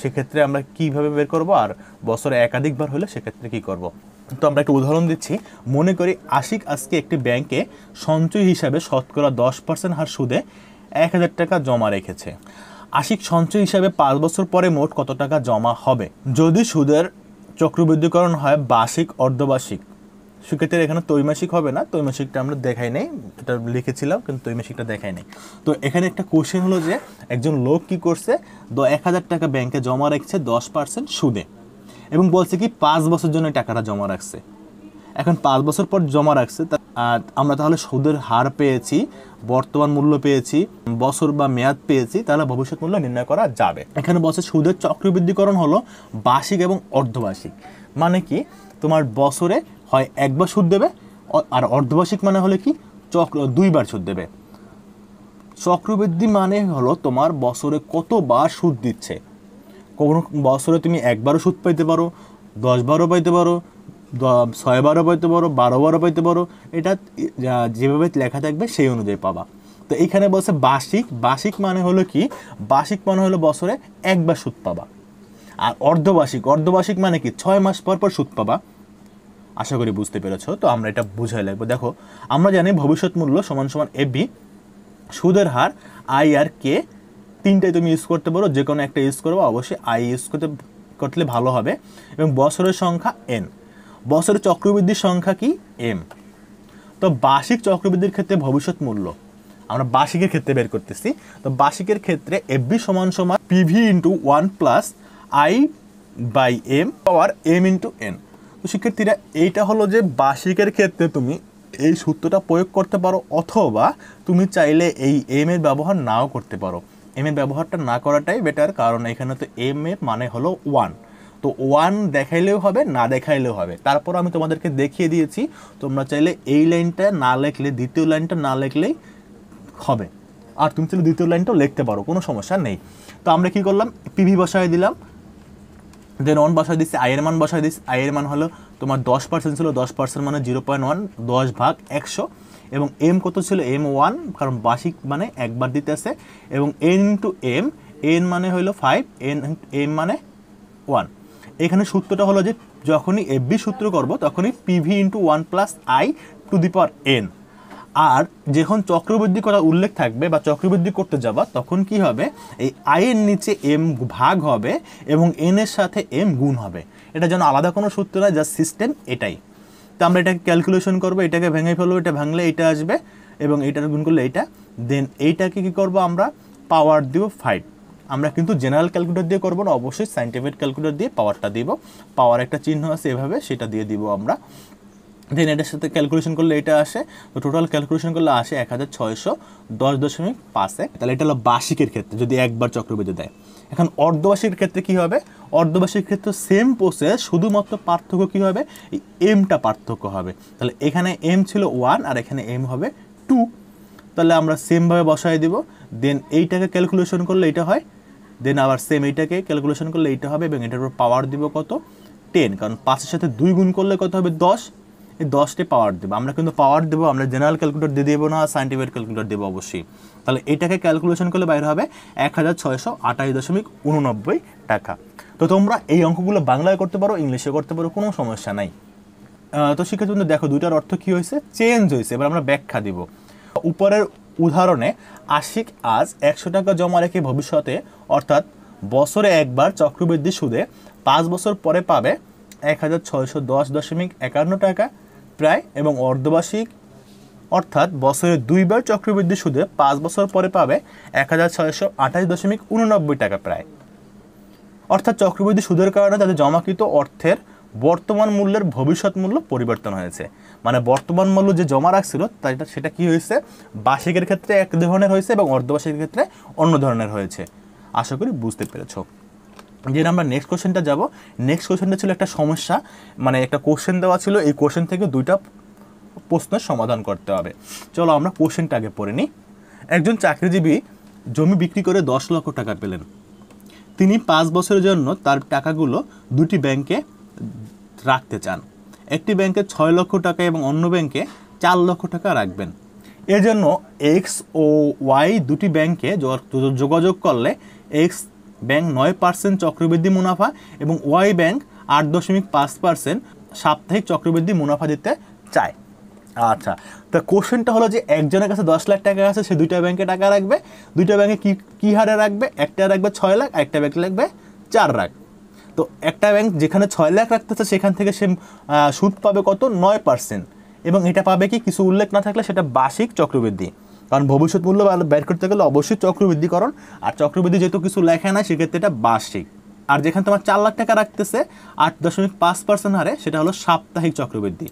সেক্ষেত্রে আমরা কিভাবে বের করব, আর বছরে একাধিকবার হলে সেক্ষেত্রে কি করব। তো আমরা একটা উদাহরণ দিচ্ছি। মনে করি আশিক আজকে একটি ব্যাংকে সঞ্চয় হিসাবে শতকরা 10% হার সুদে 1000 টাকা জমা রেখেছে। আশিক সঞ্চয় হিসাবে 5 বছর পরে মোট কত টাকা জমা হবে যদি সুদের চক্রবৃদ্ধিকরণ হয় বার্ষিক অর্ধবার্ষিক। সেক্ষেত্রে এখানে ত্রৈমাসিক হবে না, ত্রৈমাসিকটা আমরা দেখাই নাই, এটা লিখেছিলাম কিন্তু ত্রৈমাসিকটা দেখাই নাই। তো এখানে একটা কোশ্চেন হলো যে একজন লোক কি করছে 1000 টাকা ব্যাংকে জমা রাখছে 10% সুদে, এবং বলছে কি 5 বছর জন্য টাকাটা জমা রাখছে। এখন 5 বছর পর জমা রাখছে, আমরা তাহলে সুদের হার পেয়েছি, বর্তমান মূল্য পেয়েছি, বছর বা মেয়াদ পেয়েছি, তাহলে ভবিষ্যৎ মূল্য নির্ণয় করা যাবে। এখানে বলছে সুদের চক্রবৃদ্ধিকরণ হলো বার্ষিক এবং অর্ধবার্ষিক। মানে কি তোমার বছরে হয় একবার সুদ দেবে, আর অর্ধবার্ষিক মানে হলে কি 2 বার সুদ দেবে। চক্রবৃদ্ধি মানে হলো তোমার বছরে কতবার সুদ দিচ্ছে। কোনো বছরে তুমি একবারও সুদ পাইতে পারো, 10 বারও পাইতে পারো, 6 বারও পাইতে পারো, 12 বারও পাইতে পারো। এটা যেভাবে লেখা থাকবে সেই অনুযায়ী পাবা। তো এইখানে বলছে বার্ষিক। বার্ষিক মানে হলো কি, বার্ষিক মানে হলো বছরে একবার সুদ পাবা। আর অর্ধবার্ষিক মানে কি 6 মাস পর পর সুদ পাবা। আশা করি বুঝতে পেরেছো। তো আমরা এটা বুঝাই লাগবো। দেখো আমরা জানি ভবিষ্যৎ মূল্য সমান সমান এফবি, সুদের হার আই আর কে, তিনটাই তুমি ইউজ করতে পারো, যে কোনো একটা ইউজ করবো, অবশ্যই আই ইউজ করলে ভালো হবে। এবং বছরের সংখ্যা এন, বছরের চক্রবৃদ্ধির সংখ্যা কি এম। তো বার্ষিক চক্রবৃদ্ধির ক্ষেত্রে ভবিষ্যৎ মূল্য আমরা বার্ষিকের ক্ষেত্রে বের করতেছি। তো বার্ষিকের ক্ষেত্রে এফবি সমান সমান PV into 1 plus I by M power M into N. তো শিক্ষার্থীরা এইটা হলো যে বার্ষিকের ক্ষেত্রে তুমি এই সূত্রটা প্রয়োগ করতে পারো, অথবা তুমি চাইলে এই এম এর ব্যবহার নাও করতে পারো। এম এর ব্যবহারটা না করাটাই বেটার, কারণ এখানে তো এম এর মানে হলো 1। তো 1 দেখাইলেও হবে, না দেখাইলেও হবে। তারপর আমি তোমাদেরকে দেখিয়ে দিয়েছি, তোমরা চাইলে এই লাইনটা না লিখলে, দ্বিতীয় লাইনটা না লিখলেই হবে, আর তুমি চাইলে দ্বিতীয় লাইনটাও লিখতে পারো, কোনো সমস্যা নেই। তো আমরা কি করলাম, পিভি বসায় দিলাম, দেন অন বসায় দিচ্ছি, আয়ের মান বসায় দিচ্ছি। আয়ের মান হলো তোমার 10% ছিল, 10% মানে 0.1, 10/100। এবং এম কত ছিল, এম 1, কারণ বার্ষিক মানে একবার দিতেছে। এবং এন ইন্টু এম, এন মানে হলো 5, এম মানে 1। এখানে সূত্রটা হলো যে যখনই এফবি সূত্র করব তখনই PV into 1 plus I to the power N. আর যখন চক্রবৃদ্ধি করা উল্লেখ থাকবে বা চক্রবৃদ্ধি করতে যাবা, তখন কি হবে, এই আইয়ের নিচে এম ভাগ হবে এবং এন এর সাথে এম গুণ হবে। এটা যেন আলাদা কোনো সূত্র নয়, জাস্ট সিস্টেম এটাই। তো আমরা এটাকে ক্যালকুলেশন করবো, এটাকে ভেঙে ফেলবো, এটা ভাঙলে এটা আসবে এবং এইটার গুণ করলে এইটা। দেন এইটাকে কি করব, আমরা পাওয়ার দিব 5। আমরা কিন্তু জেনারেল ক্যালকুলেটর দিয়ে করবো না, অবশ্যই সাইন্টিফিক ক্যালকুলেটর দিয়ে পাওয়ারটা দিব। পাওয়ার একটা চিহ্ন আছে এভাবে, সেটা দিয়ে দিব আমরা। দেন এটার সাথে ক্যালকুলেশন করলে এটা আসে, তো টোটাল ক্যালকুলেশন করলে আসে 1610.51। তাহলে এটা হলো বার্ষিকের ক্ষেত্রে যদি একবার চক্রবৃদ্ধি দেয়। এখন অর্ধবার্ষিকের ক্ষেত্রে কি হবে, অর্ধবার্ষিকের ক্ষেত্রে সেম প্রসেস, শুধুমাত্র পার্থক্য কি হবে, এই এমটা পার্থক্য হবে। তাহলে এখানে এম ছিল 1 আর এখানে এম হবে 2। তাহলে আমরা সেমভাবে বসাই দিব। দেন এইটাকে ক্যালকুলেশন করলে এটা হয়, দেন আবার সেম এইটাকে ক্যালকুলেশন করলে এইটা হবে, এবং এটার উপর পাওয়ার দিব কত, 10, কারণ 5-এর সাথে 2 গুণ করলে কত হবে, 10। এই 10টি পাওয়ার দেবো আমরা, কিন্তু পাওয়ার দেবো আমরা জেনারেল ক্যালকুলেটর দিয়ে দেবো না, সাইন্টিফিক ক্যালকুলেটর দেবো অবশ্যই। তাহলে এটাকে ক্যালকুলেশন করলে বাইরে হবে 1628.89 টাকা। তো তোমরা এই অঙ্কগুলো বাংলায় করতে পারো, ইংলিশে করতে পারো, কোনো সমস্যা নাই। তো শিক্ষার্থীবৃন্দ দেখো, দুইটার অর্থ কী হয়েছে, চেঞ্জ হয়েছে। এবার আমরা ব্যাখ্যা দিব। উপরের উদাহরণে আশিক আজ 100 টাকা জমা রেখে ভবিষ্যতে, অর্থাৎ বছরে একবার চক্রবৃদ্ধি সুদে 5 বছর পরে পাবে 1610.51 টাকা প্রায়, এবং অর্ধবার্ষিক অর্থাৎ বছরে 2 বার চক্রবৃদ্ধি সুদে 5 বছর পরে পাবে 1628.89 টাকা প্রায়। অর্থাৎ চক্রবৃদ্ধি সুদের কারণে তাদের জমাকৃত অর্থের বর্তমান মূল্যের ভবিষ্যৎ মূল্য পরিবর্তন হয়েছে। মানে বর্তমান মূল্য যে জমা রাখছিল সেটা কি হয়েছে, বার্ষিকের ক্ষেত্রে এক ধরনের হয়েছে এবং অর্ধবার্ষিকের ক্ষেত্রে অন্য ধরনের হয়েছে। আশা করি বুঝতে পেরেছো। যে আমরা নেক্সট কোশ্চেনটা যাব। নেক্সট কোশ্চেনটা ছিল একটা সমস্যা, মানে একটা কোশ্চেন দেওয়া ছিল, এই কোশ্চেন থেকে দুইটা প্রশ্নের সমাধান করতে হবে। চলো আমরা কোশ্চেনটা আগে পড়ে নিই। একজন চাকরিজীবী জমি বিক্রি করে 10 লক্ষ টাকা পেলেন। তিনি 5 বছরের জন্য তার টাকাগুলো দুটি ব্যাংকে রাখতে চান। একটি ব্যাংকে 6 লক্ষ টাকা এবং অন্য ব্যাংকে 4 লক্ষ টাকা রাখবেন। এজন্য এক্স ও ওয়াই দুটি ব্যাংকে যোগাযোগ করলে এক্স ব্যাংক 9% চক্রবৃদ্ধি মুনাফা এবং ওয়াই ব্যাংক 8.5% সাপ্তাহিক চক্রবৃদ্ধি মুনাফা দিতে চায়। আচ্ছা, তো কোশ্চেনটা হলো যে একজনের কাছে 10 লাখ টাকা আছে, সে দুইটা ব্যাংকে টাকা রাখবে। দুইটা ব্যাংকে কি হারে রাখবে, একটা রাখবে 6 লাখ, একটা ব্যাংক রাখবে 4 লাখ। তো একটা ব্যাংক যেখানে 6 লাখ রাখতেছে সেখান থেকে সে সুদ পাবে কত, 9%। এবং এটা পাবে কি, কিছু উল্লেখ না থাকলে সেটা বার্ষিক চক্রবৃদ্ধি, কারণ ভবিষ্যৎ মূল্য বের করতে গেলে অবশ্যই চক্রবৃদ্ধিকরণ, আর চক্রবৃদ্ধি যেহেতু কিছু লেখা নাই সেক্ষেত্রে এটা বার্ষিক। আর যেখানে তোমার 4 লাখ টাকা রাখতেছে 8.5% হারে, সেটা হলো সাপ্তাহিক চক্রবৃদ্ধি।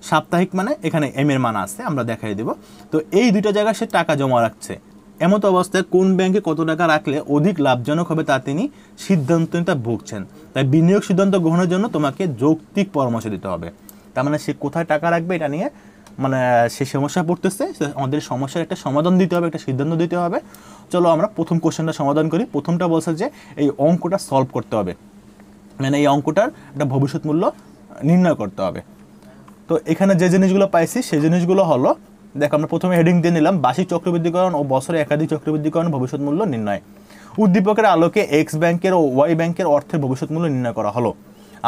সাপ্তাহিক মানে এখানে এম এর মান আছে, আমরা দেখাই দেব। তো এই দুইটা জায়গায় সে টাকা জমা রাখছে। এমত অবস্থায় কোন ব্যাংকে কত টাকা রাখলে অধিক লাভজনক হবে তা তিনি সিদ্ধান্তটা ভুগছেন। তাই বিনিয়োগ সিদ্ধান্ত গ্রহণের জন্য তোমাকে যৌক্তিক পরামর্শ দিতে হবে। তার মানে সে কোথায় টাকা রাখবে এটা নিয়ে মানে সে সমস্যা পড়তেছে, আমাদের সমস্যার একটা সমাধান দিতে হবে, একটা সিদ্ধান্ত দিতে হবে। চলো আমরা প্রথম কোশ্চেনটা সমাধান করি। প্রথমটা বলছে যে এই অঙ্কটা সলভ করতে হবে, মানে এই অঙ্কটার একটা ভবিষ্যৎ মূল্য নির্ণয় করতে হবে। তো এখানে যে জিনিসগুলো পাইছি সেই জিনিসগুলো হলো, দেখো আমরা প্রথমে হেডিং দিয়ে নিলাম বার্ষিক চক্রবৃদ্ধিকরণ ও বছরে একাধিক চক্রবৃদ্ধিকরণ ভবিষ্যৎ মূল্য নির্ণয়। উদ্দীপকের আলোকে এক্স ব্যাংকের ও ওয়াই ব্যাংকের অর্থের ভবিষ্যৎ মূল্য নির্ণয় করা হলো।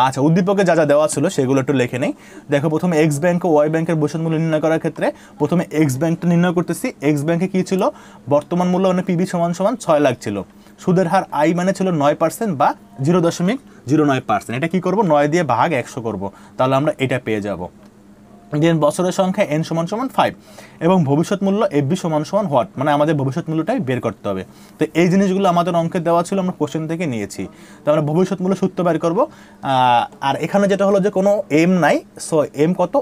আচ্ছা, উদ্দীপকে যা যা দেওয়া ছিল সেগুলো একটু লিখে নেই। দেখো প্রথমে এক্স ব্যাংক ও ওয়াই ব্যাংকের ভবিষ্যৎ মূল্য নির্ণয় করার ক্ষেত্রে প্রথমে এক্স ব্যাংকটা নির্ণয় করতেছি। এক্স ব্যাংকে কী ছিল, বর্তমান মূল্য মানে পিবি সমান 6 লাখ ছিল। সুদের হার আই মানে ছিল 9% বা 0.09%। এটা কি করব, 9 দিয়ে ভাগ 100 করব, তাহলে আমরা এটা পেয়ে যাব। দেন বছরের সংখ্যা n সমান সমান 5 এবং ভবিষ্যৎ মূল্য FB সমান সমান হোয়াট, মানে আমাদের ভবিষ্যৎ মূল্যটাই বের করতে হবে। তো এই জিনিসগুলো আমাদের অঙ্কে দেওয়া ছিল, আমরা কোশ্চেন থেকে নিয়েছি। তো আমরা ভবিষ্যৎ মূল্য সূত্র বের করব। আর এখানে যেটা হলো যে কোনো এম নাই, সো এম কত,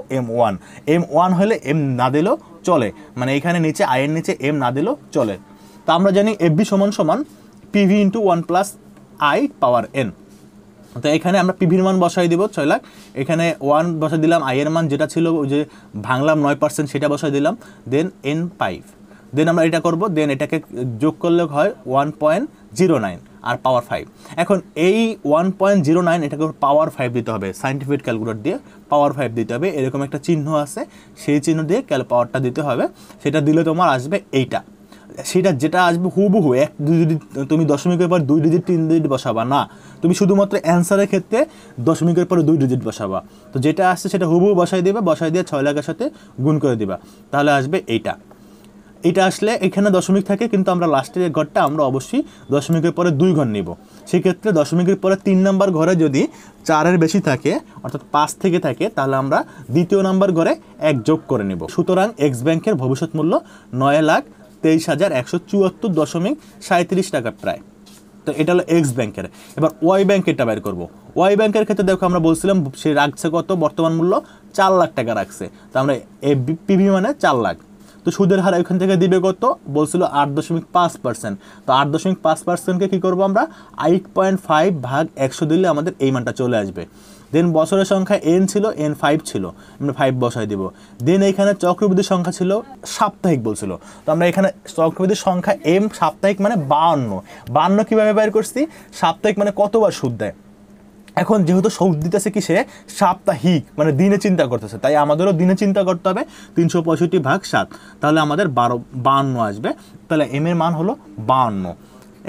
M1 হলে এম না দিলেও চলে, মানে এখানে নিচে আয়ের নিচে এম না দিলেও চলে। তো আমরা জানি FB সমান সমান PV × 1 + I পাওয়ার n। তো এখানে আমরা পিভির মান বসাই দিব 6 লাখ, এখানে 1 বসাই দিলাম, আই এর মান যেটা ছিল ওই যে ভাঙলাম 9% সেটা বসাই দিলাম, দেন n5, দেন আমরা এটা করব, দেন এটাকে যোগ করলে হয় 1.09 আর পাওয়ার 5। এখন এই 1.09 এটাকে পাওয়ার 5 দিতে হবে, সায়েন্টিফিক ক্যালকুলেটর দিয়ে পাওয়ার 5 দিতে হবে, এরকম একটা চিহ্ন আছে, সেই চিহ্ন দিয়ে পাওয়ারটা দিতে হবে। সেটা দিলে তোমার আসবে এইটা, সেটা যেটা আসবে হুবহু এক যদি তুমি দশমিকের পর 2 ডিজিট 3 ডিজিট বসাবা না, তুমি শুধুমাত্র অ্যান্সারের ক্ষেত্রে দশমিকের পরে 2 ডিজিট বসাবা। তো যেটা আসছে সেটা হুবহু বসাই দেবে, বসাই দিয়ে 6 লাখের সাথে গুণ করে দিবা, তাহলে আসবে এইটা। এটা আসলে এখানে দশমিক থাকে, কিন্তু আমরা লাস্টের ঘরটা আমরা অবশ্যই দশমিকের পরে 2 ঘর নিব। সেক্ষেত্রে দশমিকের পরে 3 নম্বর ঘরে যদি 4-এর বেশি থাকে, অর্থাৎ 5 থেকে থাকে, তাহলে আমরা দ্বিতীয় নম্বর ঘরে 1 যোগ করে নিব। সুতরাং এক্স ব্যাংকের ভবিষ্যৎ মূল্য 9,23,174.37 টাকা প্রায়। তো এটা হলো এক্স ব্যাংকের। এবার ওয়াই ব্যাংকেরটা বের করব। ওয়াই ব্যাংকের ক্ষেত্রে দেখো আমরা বলছিলাম সে রাখছে কত, বর্তমান মূল্য 4 লাখ টাকা রাখছে, তো আমরা পিভি মানে 4 লাখ। তো সুদের হার এখান থেকে দিবে কত, বলছিল 8.5%। তো 8.5%কে কী করবো আমরা, 8.5 ভাগ 100 দিলে আমাদের এই মানটা চলে আসবে। দেন বছরের সংখ্যা n ছিল, n5 ছিল, আমরা 5 বসাই দিব। দেন এখানে চক্রবৃদ্ধির সংখ্যা ছিল সাপ্তাহিক বলছিল, তো আমরা এখানে চক্রবৃদ্ধির সংখ্যা m, সাপ্তাহিক মানে 52 কীভাবে বের করছি, সাপ্তাহিক মানে কতবার সুদ দেয়। এখন যেহেতু সুদ দিতেছে কি সে সাপ্তাহিক, মানে দিনে চিন্তা করতেছে, তাই আমাদেরও দিনে চিন্তা করতে হবে। 365 ভাগ 7, তাহলে আমাদের 52 আসবে। তাহলে এম এর মান হলো 52।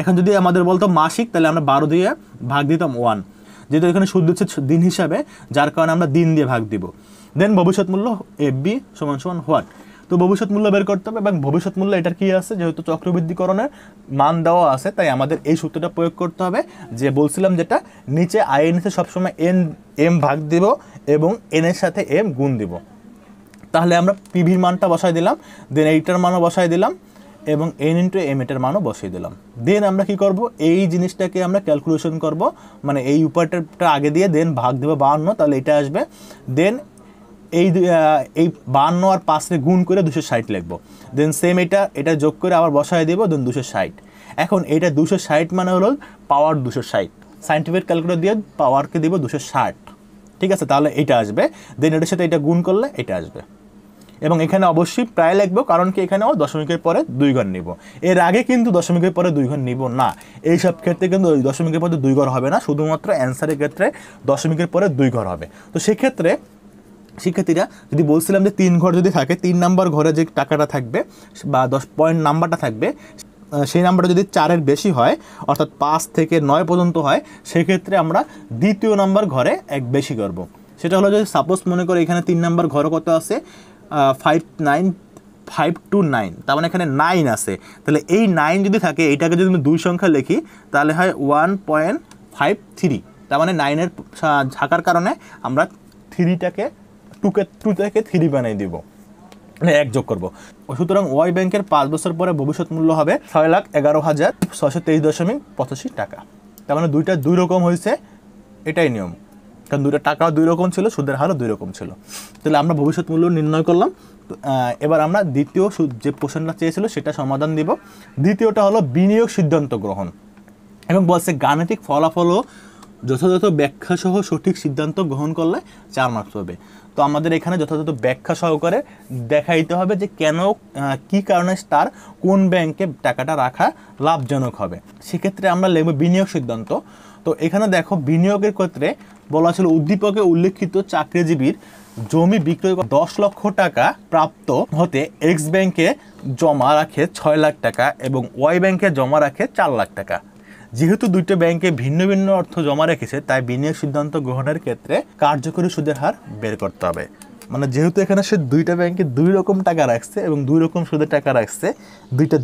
এখন যদি আমাদের বলতো মাসিক, তাহলে আমরা 12 দিয়ে ভাগ দিতাম 1, যেহেতু এখানে সুদ দিচ্ছে দিন হিসাবে, যার কারণে আমরা দিন দিয়ে ভাগ দিব। দেন ভবিষ্যৎ মূল্য FB সমান সমান হোয়াট, তো ভবিষ্যৎ মূল্য বের করতে হবে। এবং ভবিষ্যৎ মূল্য এটার কী আছে, যেহেতু চক্রবৃদ্ধিকরণের মান দেওয়া আছে, তাই আমাদের এই সূত্রটা প্রয়োগ করতে হবে, যে বলছিলাম যেটা নিচে আয়ের নিচে সবসময় এম ভাগ দিব এবং এন এর সাথে এম গুণ দিব। তাহলে আমরা পিভির মানটা বসাই দিলাম, দেন এইটার মানও বসাই দিলাম এবং n × m এটার মানও বসিয়ে দিলাম। দেন আমরা কি করব, এই জিনিসটাকে আমরা ক্যালকুলেশন করব, মানে এই উপরটা আগে দিয়ে দেন ভাগ দেবো 52, তাহলে এটা আসবে। দেন এই 52 আর 5 গুণ করে 260 লিখবো। দেন সেম এটা যোগ করে আবার বসায় দেবো, দেন 260। এখন এটা 260 মানে হলো পাওয়ার 260, সায়েন্টিফিক ক্যালকুলেটর দিয়ে পাওয়ারকে দিব 260, ঠিক আছে। তাহলে এটা আসবে, দেন এটার সাথে এটা গুণ করলে এটা আসবে। এবং এখানে অবশ্যই প্রায় লিখবো, কারণ কি এখানেও দশমিকের পরে 2 ঘর নিব। এর আগে কিন্তু দশমিকের পরে 2 ঘর নিব না, এই সব ক্ষেত্রে কিন্তু দশমিকের পরে 2 ঘর হবে না, শুধুমাত্র অ্যান্সারের ক্ষেত্রে দশমিকের পরে 2 ঘর হবে। তো সেক্ষেত্রে শিক্ষার্থীরা যদি বলছিলাম যে 3 ঘর যদি থাকে, 3 নাম্বার ঘরে যে টাকাটা থাকবে বা 10 পয়েন্ট নাম্বারটা থাকবে, সেই নাম্বারটা যদি 4-এর বেশি হয়, অর্থাৎ 5 থেকে 9 পর্যন্ত হয়, সেক্ষেত্রে আমরা দ্বিতীয় নাম্বার ঘরে 1 বেশি করব। সেটা হলো যদি সাপোজ মনে করে এখানে 3 নাম্বার ঘরে কত আছে, 529, তার মানে এখানে 9 আছে, তাহলে এই 9 যদি থাকে, এইটাকে যদি আমি 2 সংখ্যা লিখি, তাহলে হয় 1.53, তার মানে 9-এর থাকার কারণে আমরা 3টাকে 2 থেকে 3 বানিয়ে দিব, মানে 1 যোগ করবো। সুতরাং ওয়াই ব্যাংকের 5 বছর পরে ভবিষ্যৎ মূল্য হবে 6,11,623.85 টাকা। তার মানে দুইটা 2 রকম হয়েছে, এটাই নিয়ম, কারণ দুইটা টাকাও 2 রকম ছিল, সুদের হারও 2 রকম ছিল। তাহলে আমরা ভবিষ্যৎ মূল্য নির্ণয় করলাম। এবার আমরা দ্বিতীয় যে প্রশ্নটা চেয়েছিল সেটা সমাধান দিব। দ্বিতীয়টা হলো বিনিয়োগ সিদ্ধান্ত গ্রহণ, এবং বলছে গাণিতিক ফলাফলও যথাযথ ব্যাখ্যা সহ সঠিক সিদ্ধান্ত গ্রহণ করলে 4 মার্কস হবে। তো আমাদের এখানে যথাযথ ব্যাখ্যা সহকারে দেখাইতে হবে যে কেন, কি কারণে তার কোন ব্যাংকে টাকাটা রাখা লাভজনক হবে। সেক্ষেত্রে আমরা লিখব বিনিয়োগ সিদ্ধান্ত। তো এখানে দেখো বিনিয়োগের ক্ষেত্রে বলা ছিল উদ্দীপকে উল্লেখিত চাকরিজীবীর জমি বিক্রয় 10 লক্ষ টাকা প্রাপ্ত হতে এক্স ব্যাংকে জমা রাখে 6 লাখ টাকা এবং ওয়াই ব্যাংকে জমা রাখে 4 লাখ টাকা। যেহেতু দুইটা ব্যাংকে ভিন্ন ভিন্ন অর্থ জমা রেখেছে, তাই বিনিয়োগ সিদ্ধান্ত গ্রহণের ক্ষেত্রে কার্যকরী সুদের হার বের করতে হবে। মানে যেহেতু এখানে সে দুইটা ব্যাংকে দুই রকম টাকা রাখছে এবং দুই রকম সুদের টাকা রাখছে,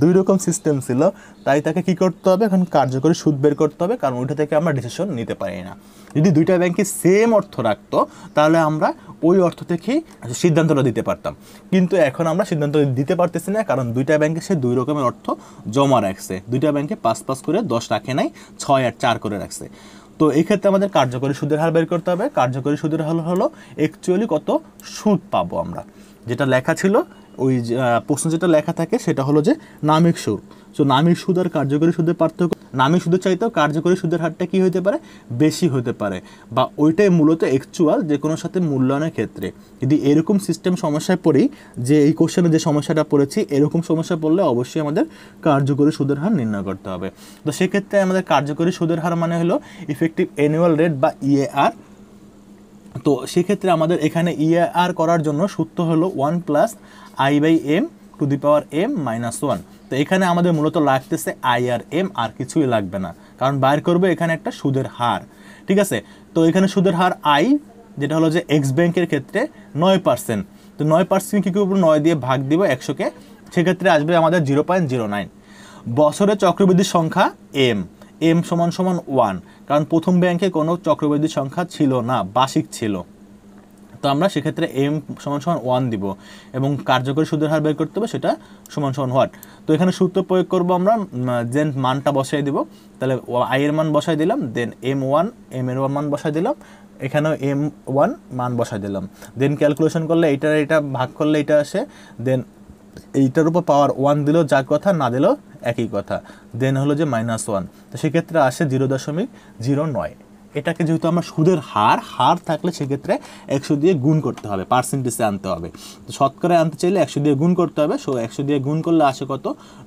দুই রকম সিস্টেম ছিল, তাই তাকে কি করতে হবে, এখন কার্যকরী সুদ বের করতে হবে, কারণ ওইটা থেকে আমরা ডিসিশন নিতে পারি না। যদি দুইটা ব্যাংকে সেম অর্থ রাখতো তাহলে আমরা ওই অর্থ থেকেই সিদ্ধান্তটা দিতে পারতাম, কিন্তু এখন আমরা সিদ্ধান্ত দিতে পারতেছি না, কারণ দুইটা ব্যাংকে সে দুই রকমের অর্থ জমা রাখছে। দুইটা ব্যাংকে 5 করে 10 রাখে নাই, 6 আর 4 করে রাখছে। তো এই ক্ষেত্রে আমাদের কার্যকরী সুদের হার বের করতে হবে। কার্যকরী সুদের হার হলো অ্যাকচুয়ালি কত সুদ পাবো আমরা, যেটা লেখা ছিল ওই প্রশ্ন যেটা লেখা থাকে সেটা হলো যে নামিক সুদ। তো নামিক সুদ আর কার্যকরী সুদের পার্থক্য, নামিক সুদের চাইতেও কার্যকরী সুদের হারটা কি হতে পারে, বেশি হতে পারে, বা ওইটাই মূলত অ্যাকচুয়াল যে কোনো সাথে মূল্যায়নের ক্ষেত্রে। যদি এরকম সিস্টেম সমস্যায় পড়ি, যে এই কোশ্চেনে যে সমস্যাটা পড়েছি এরকম সমস্যা পড়লে অবশ্যই আমাদের কার্যকরী সুদের হার নির্ণয় করতে হবে। তো সেক্ষেত্রে আমাদের কার্যকরী সুদের হার মানে হলো ইফেক্টিভ অ্যানুয়াল রেট বা ইএআর। তো সেক্ষেত্রে আমাদের এখানে ইএআর করার জন্য সূত্র হলো 1 + i/m two the power m - 1। তো এখানে আমাদের মূলত লাগতেছে আই আর এম, আর কিছুই লাগবে না, কারণ বাইর করবো এখানে একটা সুদের হার। ঠিক আছে, তো এখানে সুদের হার আই, যেটা হলো যে এক্স ব্যাংকের ক্ষেত্রে 9%। তো 9% কী করবো, 9 দিয়ে ভাগ দিব 100-কে, সেক্ষেত্রে আসবে আমাদের 0.09। বছরে চক্রবৃদ্ধির সংখ্যা এম, এম সমান 1, কারণ প্রথম ব্যাংকে কোনো চক্রবৃদ্ধির সংখ্যা ছিল না, বার্ষিক ছিল। তো আমরা সেক্ষেত্রে এম সমান 1 দিব, এবং কার্যকরী সুদের হার বের করতে হবে, সেটা সমান হোয়াট। তো এখানে সূত্র প্রয়োগ করবো আমরা, দেন মানটা বসাই দিব, তাহলে আই এর মান বসাই দিলাম, দেন M1 এম এর মান বসাই দিলাম, এখানেও M1 মান বসাই দিলাম, দেন ক্যালকুলেশন করলে এটা ভাগ করলে এটা আসে, দেন এইটার উপর পাওয়ার 1 দিলেও যা কথা, না দিলেও একই কথা, দেন হলো যে -1। তো সেক্ষেত্রে আসে 0.09। এটাকে যেহেতু আমরা সুদের হার থাকলে সেক্ষেত্রে 100 দিয়ে গুণ করতে হবে, পার্সেন্টেজে আনতে হবে। তো শতকরায় আনতে চাইলে 100 দিয়ে গুণ করতে হবে, 100 দিয়ে গুণ করলে আসে কত,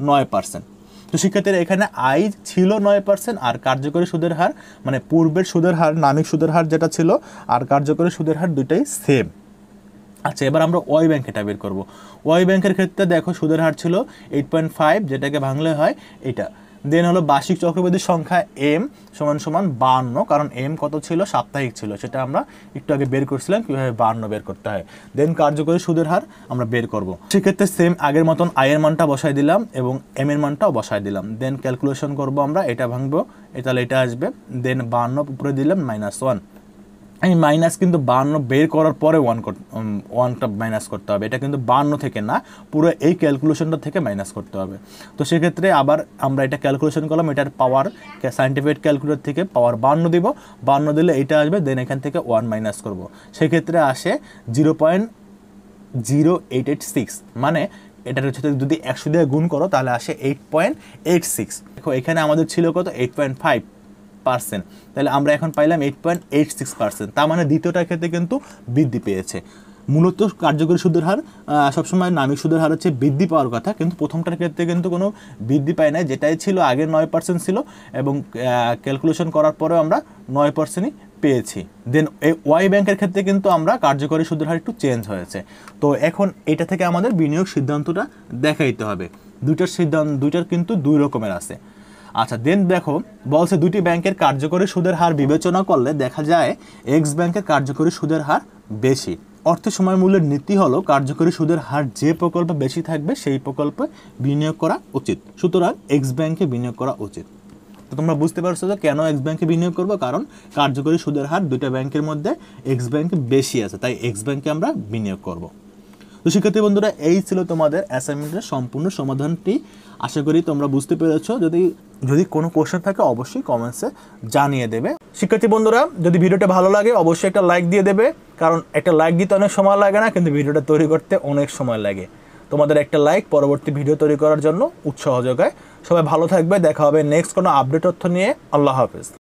9%। তো সেক্ষেত্রে এখানে আই ছিল 9%, আর কার্যকরী সুদের হার মানে পূর্বের সুদের হার, নামিক সুদের হার যেটা ছিল, আর কার্যকরী সুদের হার দুইটাই সেম। আচ্ছা, এবার আমরা ওয়াই ব্যাংকেটা বের করব। ওয়াই ব্যাংকের ক্ষেত্রে দেখো সুদের হার ছিল 8.5, যেটাকে ভাঙলে হয় এটা। দেন হলো বার্ষিক চক্রবৃদ্ধির সংখ্যা এম সমান 52, কারণ এম কত ছিল, সাপ্তাহিক ছিল, সেটা আমরা একটু আগে বের করছিলাম কীভাবে 52 বের করতে হয়। দেন কার্যকরী সুদের হার আমরা বের করব। সেক্ষেত্রে সেম আগের মতন আয়ের মানটা বসাই দিলাম এবং এম এর মানটাও বসাই দিলাম, দেন ক্যালকুলেশন করব আমরা, এটা ভাঙবো, তাহলে এটা আসবে, দেন 52 উপরে দিলাম -1। এই মাইনাস কিন্তু 52 বের করার পরে ওয়ানটা মাইনাস করতে হবে, এটা কিন্তু 52 থেকে না, পুরো এই ক্যালকুলেশনটা থেকে মাইনাস করতে হবে। তো সেক্ষেত্রে আবার আমরা এটা ক্যালকুলেশন করলাম, এটার পাওয়ার সায়েন্টিফিক ক্যালকুলেটর থেকে পাওয়ার 52 দিব, 52 দিলে এটা আসবে, দেন এখান থেকে 1 মাইনাস করব, সেক্ষেত্রে আসে 0.0886। মানে এটার হচ্ছে যদি 100 দিয়ে গুণ করো তাহলে আসে 8.86। দেখো এখানে আমাদের ছিল কত, 8.5%, তাহলে আমরা এখন পাইলাম 8.86%। তার মানে দ্বিতীয়টার ক্ষেত্রে কিন্তু বৃদ্ধি পেয়েছে। মূলত কার্যকরী সুদের হার সবসময় নামিক সুদের হার হচ্ছে বৃদ্ধি পাওয়ার কথা, কিন্তু প্রথমটার ক্ষেত্রে কিন্তু কোনো বৃদ্ধি পায় না, যেটাই ছিল আগে 9% ছিল, এবং ক্যালকুলেশন করার পরেও আমরা 9%ই পেয়েছি। দেন এই ওয়াই ব্যাংকের ক্ষেত্রে কিন্তু আমরা কার্যকরী সুদের হার একটু চেঞ্জ হয়েছে। তো এখন এটা থেকে আমাদের বিনিয়োগ সিদ্ধান্তটা দেখাইতে হবে। দুইটার কিন্তু দুই রকমের আছে। আচ্ছা, দেন দেখো বলছে দুটি ব্যাংকের কার্যকরী সুদের হার বিবেচনা করলে দেখা যায় এক্স ব্যাংকের কার্যকরী সুদের হার বেশি। অর্থ সময় মূল্যের নীতি হলো কার্যকরী সুদের হার যে প্রকল্পে বেশি থাকবে সেই প্রকল্পে বিনিয়োগ করা উচিত, সুতরাং এক্স ব্যাংকে বিনিয়োগ করা উচিত। তো তোমরা বুঝতে পারছো যে কেন এক্স ব্যাংকে বিনিয়োগ করবো, কারণ কার্যকরী সুদের হার দুইটা ব্যাংকের মধ্যে এক্স ব্যাংকে বেশি আছে, তাই এক্স ব্যাংকে আমরা বিনিয়োগ করব। তো শিক্ষার্থী বন্ধুরা, এই ছিল তোমাদের অ্যাসাইনমেন্টের সম্পূর্ণ সমাধানটি। আশা করি তোমরা বুঝতে পেরেছো। যদি কোনো কোশ্চেন থাকে অবশ্যই কমেন্টসে জানিয়ে দেবে। শিক্ষার্থী বন্ধুরা, যদি ভিডিওটা ভালো লাগে অবশ্যই একটা লাইক দিয়ে দেবে, কারণ একটা লাইক দিতে অনেক সময় লাগে না, কিন্তু ভিডিওটা তৈরি করতে অনেক সময় লাগে। তোমাদের একটা লাইক পরবর্তী ভিডিও তৈরি করার জন্য উৎসাহ যোগায়। সবাই ভালো থাকবে, দেখা হবে নেক্সট কোনো আপডেট তথ্য নিয়ে। আল্লাহ হাফেজ।